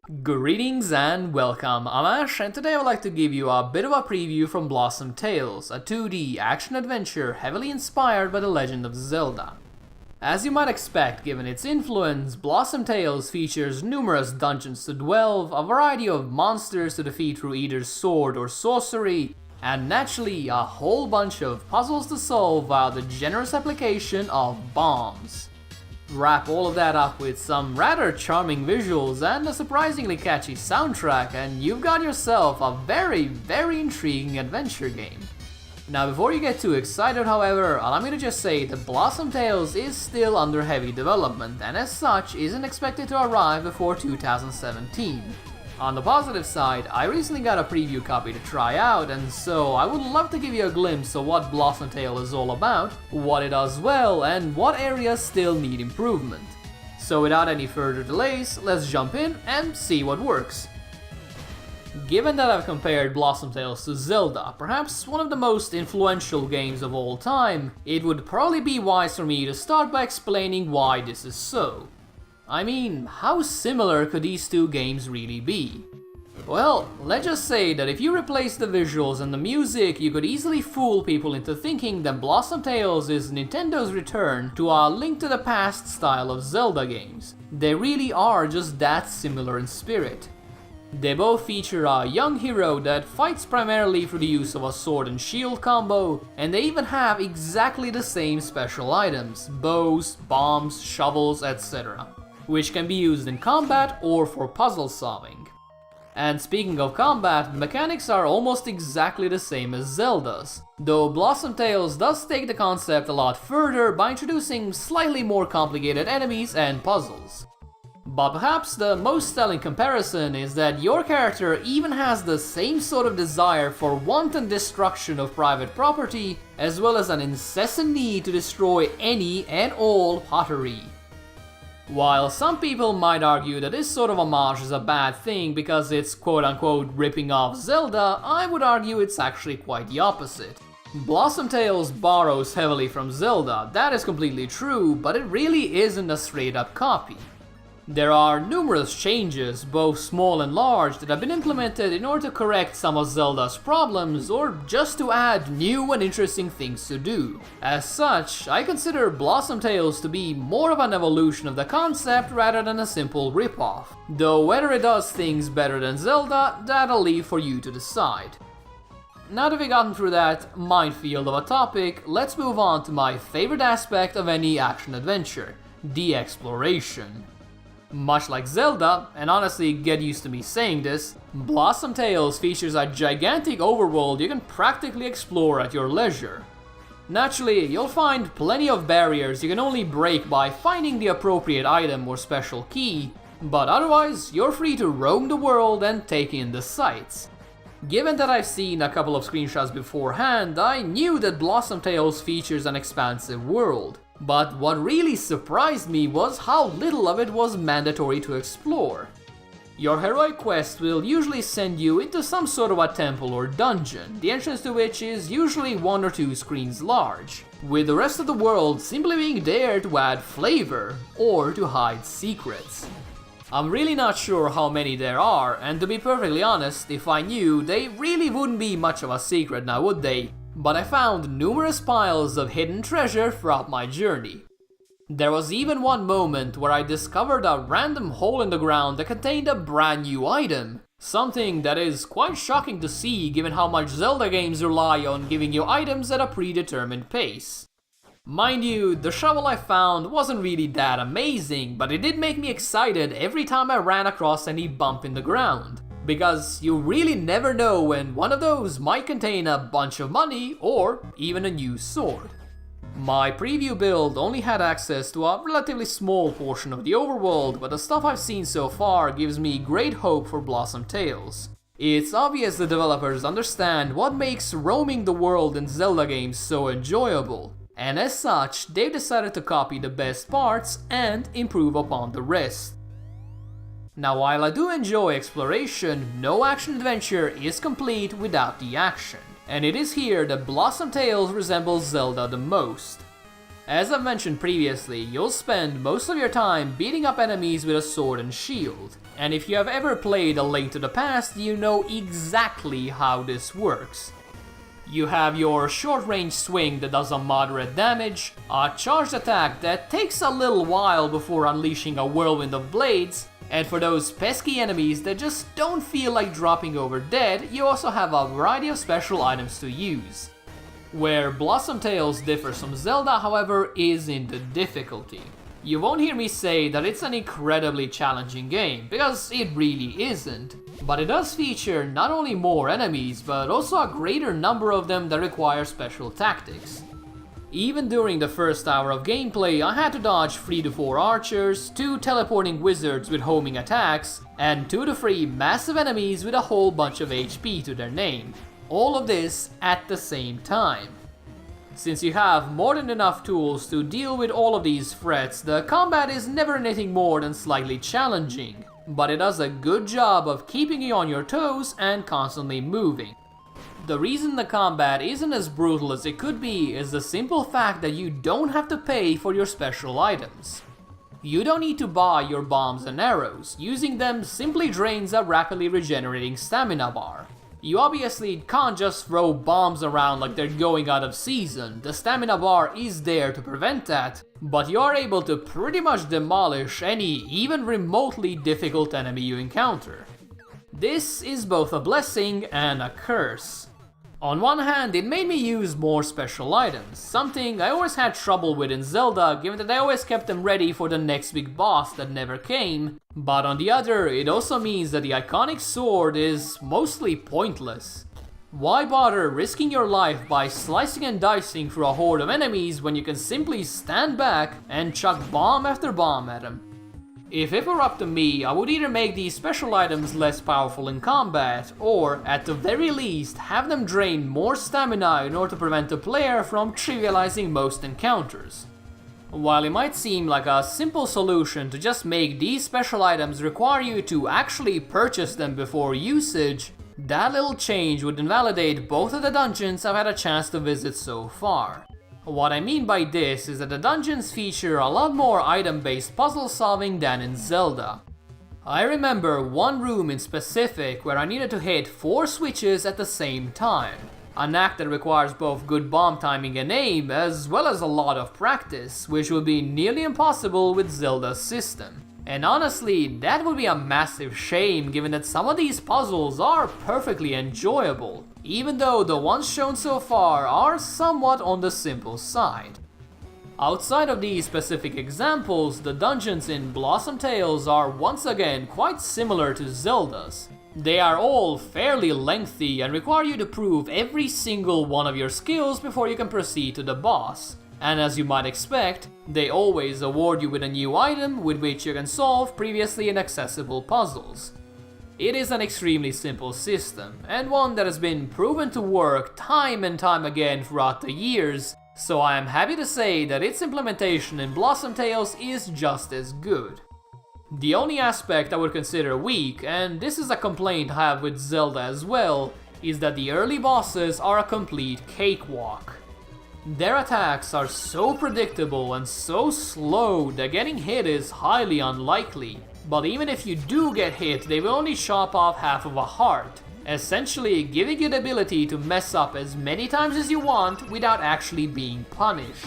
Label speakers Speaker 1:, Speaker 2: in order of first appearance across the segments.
Speaker 1: Greetings and welcome, I'm Ash, and today I would like to give you a bit of a preview from Blossom Tales, a 2D action-adventure heavily inspired by The Legend of Zelda. As you might expect given its influence, Blossom Tales features numerous dungeons to delve, a variety of monsters to defeat through either sword or sorcery, and naturally a whole bunch of puzzles to solve via the generous application of bombs. Wrap all of that up with some rather charming visuals and a surprisingly catchy soundtrack, and you've got yourself a very intriguing adventure game. Now before you get too excited however, allow me to just say that Blossom Tales is still under heavy development and as such isn't expected to arrive before 2017. On the positive side, I recently got a preview copy to try out, and so I would love to give you a glimpse of what Blossom Tale is all about, what it does well, and what areas still need improvement. So without any further delays, let's jump in and see what works. Given that I've compared Blossom Tales to Zelda, perhaps one of the most influential games of all time, it would probably be wise for me to start by explaining why this is so. I mean, how similar could these two games really be? Well, let's just say that if you replace the visuals and the music, you could easily fool people into thinking that Blossom Tales is Nintendo's return to a Link to the Past style of Zelda games. They really are just that similar in spirit. They both feature a young hero that fights primarily through the use of a sword and shield combo, and they even have exactly the same special items, bows, bombs, shovels, etc., which can be used in combat or for puzzle solving. And speaking of combat, the mechanics are almost exactly the same as Zelda's, though Blossom Tales does take the concept a lot further by introducing slightly more complicated enemies and puzzles. But perhaps the most telling comparison is that your character even has the same sort of desire for wanton destruction of private property, as well as an incessant need to destroy any and all pottery. While some people might argue that this sort of homage is a bad thing because it's quote-unquote ripping off Zelda, I would argue it's actually quite the opposite. Blossom Tales borrows heavily from Zelda, that is completely true, but it really isn't a straight-up copy. There are numerous changes, both small and large, that have been implemented in order to correct some of Zelda's problems or just to add new and interesting things to do. As such, I consider Blossom Tales to be more of an evolution of the concept rather than a simple ripoff. Though whether it does things better than Zelda, that I'll leave for you to decide. Now that we've gotten through that minefield of a topic, let's move on to my favorite aspect of any action-adventure, the exploration. Much like Zelda, and honestly get used to me saying this, Blossom Tales features a gigantic overworld you can practically explore at your leisure. Naturally, you'll find plenty of barriers you can only break by finding the appropriate item or special key, but otherwise you're free to roam the world and take in the sights. Given that I've seen a couple of screenshots beforehand, I knew that Blossom Tales features an expansive world. But what really surprised me was how little of it was mandatory to explore. Your heroic quest will usually send you into some sort of a temple or dungeon, the entrance to which is usually 1 or 2 screens large, with the rest of the world simply being there to add flavor or to hide secrets. I'm really not sure how many there are, and to be perfectly honest, if I knew, they really wouldn't be much of a secret now, would they? But I found numerous piles of hidden treasure throughout my journey. There was even one moment where I discovered a random hole in the ground that contained a brand new item, something that is quite shocking to see given how much Zelda games rely on giving you items at a predetermined pace. Mind you, the shovel I found wasn't really that amazing, but it did make me excited every time I ran across any bump in the ground. Because you really never know when one of those might contain a bunch of money or even a new sword. My preview build only had access to a relatively small portion of the overworld, but the stuff I've seen so far gives me great hope for Blossom Tales. It's obvious the developers understand what makes roaming the world in Zelda games so enjoyable, and as such, they've decided to copy the best parts and improve upon the rest. Now while I do enjoy exploration, no action-adventure is complete without the action, and it is here that Blossom Tales resembles Zelda the most. As I've mentioned previously, you'll spend most of your time beating up enemies with a sword and shield, and if you have ever played A Link to the Past, you know exactly how this works. You have your short-range swing that does a moderate damage, a charged attack that takes a little while before unleashing a whirlwind of blades, and for those pesky enemies that just don't feel like dropping over dead, you also have a variety of special items to use. Where Blossom Tales differs from Zelda, however, is in the difficulty. You won't hear me say that it's an incredibly challenging game, because it really isn't, but it does feature not only more enemies, but also a greater number of them that require special tactics. Even during the first hour of gameplay, I had to dodge 3 to 4 archers, 2 teleporting wizards with homing attacks, and 2 to 3 massive enemies with a whole bunch of HP to their name. All of this at the same time. Since you have more than enough tools to deal with all of these threats, the combat is never anything more than slightly challenging, but it does a good job of keeping you on your toes and constantly moving. The reason the combat isn't as brutal as it could be is the simple fact that you don't have to pay for your special items. You don't need to buy your bombs and arrows, using them simply drains a rapidly regenerating stamina bar. You obviously can't just throw bombs around like they're going out of season, the stamina bar is there to prevent that, but you are able to pretty much demolish any even remotely difficult enemy you encounter. This is both a blessing and a curse. On one hand, it made me use more special items, something I always had trouble with in Zelda given that I always kept them ready for the next big boss that never came, but on the other, it also means that the iconic sword is mostly pointless. Why bother risking your life by slicing and dicing through a horde of enemies when you can simply stand back and chuck bomb after bomb at them? If it were up to me, I would either make these special items less powerful in combat, or at the very least have them drain more stamina in order to prevent the player from trivializing most encounters. While it might seem like a simple solution to just make these special items require you to actually purchase them before usage, that little change would invalidate both of the dungeons I've had a chance to visit so far. What I mean by this is that the dungeons feature a lot more item-based puzzle solving than in Zelda. I remember one room in specific where I needed to hit 4 switches at the same time, an act that requires both good bomb timing and aim, as well as a lot of practice, which would be nearly impossible with Zelda's system. And honestly, that would be a massive shame given that some of these puzzles are perfectly enjoyable, even though the ones shown so far are somewhat on the simple side. Outside of these specific examples, the dungeons in Blossom Tales are once again quite similar to Zelda's. They are all fairly lengthy and require you to prove every single one of your skills before you can proceed to the boss. And as you might expect, they always award you with a new item with which you can solve previously inaccessible puzzles. It is an extremely simple system, and one that has been proven to work time and time again throughout the years, so I am happy to say that its implementation in Blossom Tales is just as good. The only aspect I would consider weak, and this is a complaint I have with Zelda as well, is that the early bosses are a complete cakewalk. Their attacks are so predictable and so slow that getting hit is highly unlikely, but even if you do get hit, they will only chop off half of a heart, essentially giving you the ability to mess up as many times as you want without actually being punished.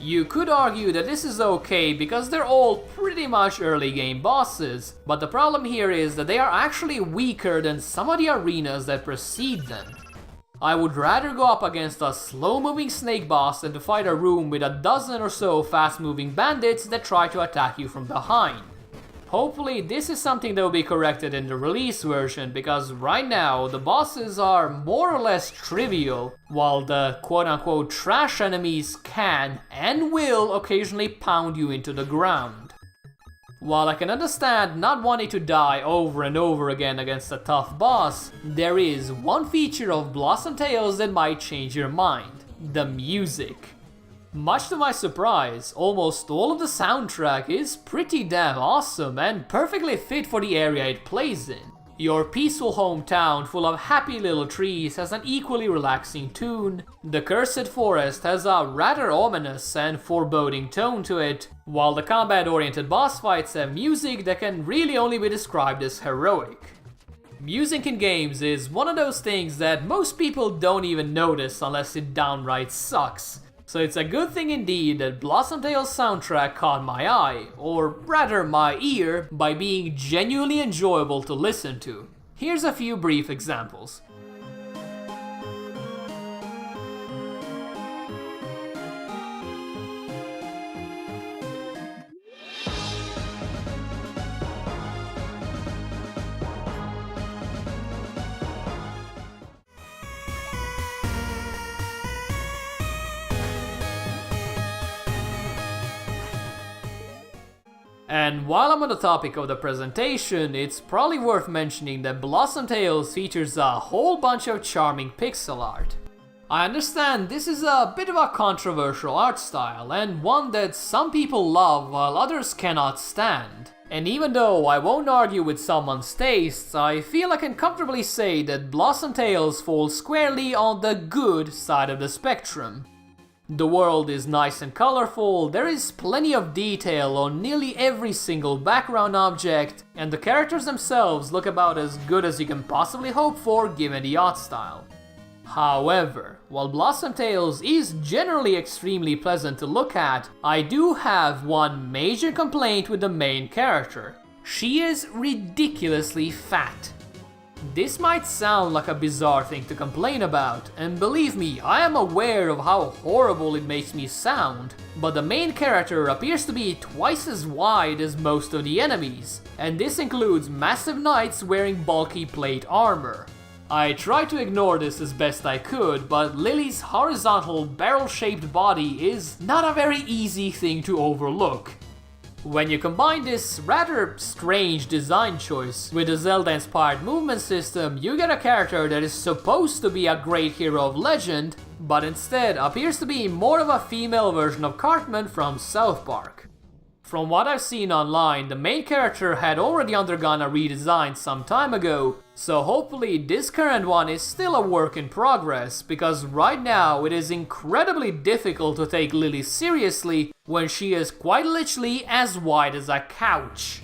Speaker 1: You could argue that this is okay because they're all pretty much early game bosses, but the problem here is that they are actually weaker than some of the arenas that precede them. I would rather go up against a slow-moving snake boss than to fight a room with a dozen or so fast-moving bandits that try to attack you from behind. Hopefully this is something that will be corrected in the release version, because right now the bosses are more or less trivial, while the quote-unquote trash enemies can and will occasionally pound you into the ground. While I can understand not wanting to die over and over again against a tough boss, there is one feature of Blossom Tales that might change your mind: the music. Much to my surprise, almost all of the soundtrack is pretty damn awesome and perfectly fit for the area it plays in. Your peaceful hometown full of happy little trees has an equally relaxing tune. The Cursed Forest has a rather ominous and foreboding tone to it, while the combat-oriented boss fights have music that can really only be described as heroic. Music in games is one of those things that most people don't even notice unless it downright sucks. So it's a good thing indeed that Blossom Tale's soundtrack caught my eye, or rather my ear, by being genuinely enjoyable to listen to. Here's a few brief examples. And while I'm on the topic of the presentation, it's probably worth mentioning that Blossom Tales features a whole bunch of charming pixel art. I understand this is a bit of a controversial art style, and one that some people love while others cannot stand. And even though I won't argue with someone's tastes, I feel I can comfortably say that Blossom Tales falls squarely on the good side of the spectrum. The world is nice and colorful, there is plenty of detail on nearly every single background object, and the characters themselves look about as good as you can possibly hope for given the art style. However, while Blossom Tales is generally extremely pleasant to look at, I do have one major complaint with the main character. She is ridiculously fat. This might sound like a bizarre thing to complain about, and believe me, I am aware of how horrible it makes me sound, but the main character appears to be twice as wide as most of the enemies, and this includes massive knights wearing bulky plate armor. I tried to ignore this as best I could, but Lily's horizontal barrel-shaped body is not a very easy thing to overlook. When you combine this rather strange design choice with a Zelda-inspired movement system, you get a character that is supposed to be a great hero of legend, but instead appears to be more of a female version of Cartman from South Park. From what I've seen online, the main character had already undergone a redesign some time ago, so hopefully this current one is still a work in progress, because right now it is incredibly difficult to take Lily seriously when she is quite literally as wide as a couch.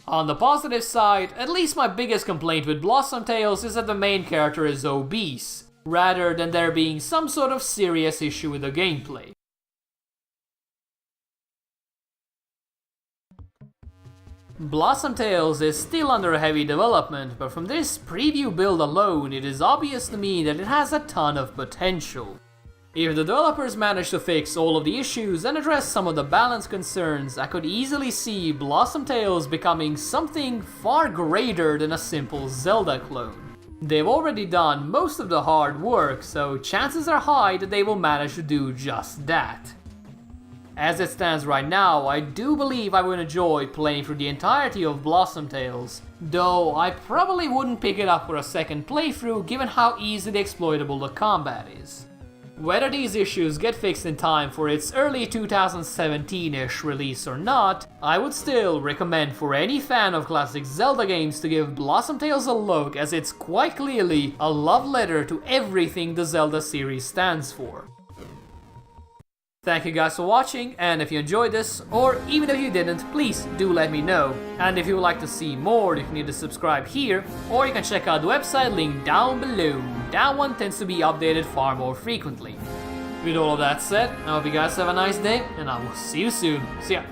Speaker 1: On the positive side, at least my biggest complaint with Blossom Tales is that the main character is obese, rather than there being some sort of serious issue with the gameplay. Blossom Tales is still under heavy development, but from this preview build alone, it is obvious to me that it has a ton of potential. If the developers manage to fix all of the issues and address some of the balance concerns, I could easily see Blossom Tales becoming something far greater than a simple Zelda clone. They've already done most of the hard work, so chances are high that they will manage to do just that. As it stands right now, I do believe I would enjoy playing through the entirety of Blossom Tales, though I probably wouldn't pick it up for a second playthrough given how easily exploitable the combat is. Whether these issues get fixed in time for its early 2017-ish release or not, I would still recommend for any fan of classic Zelda games to give Blossom Tales a look, as it's quite clearly a love letter to everything the Zelda series stands for. Thank you guys for watching, and if you enjoyed this, or even if you didn't, please do let me know. And if you would like to see more, you can either subscribe here, or you can check out the website link down below. That one tends to be updated far more frequently. With all of that said, I hope you guys have a nice day, and I will see you soon. See ya!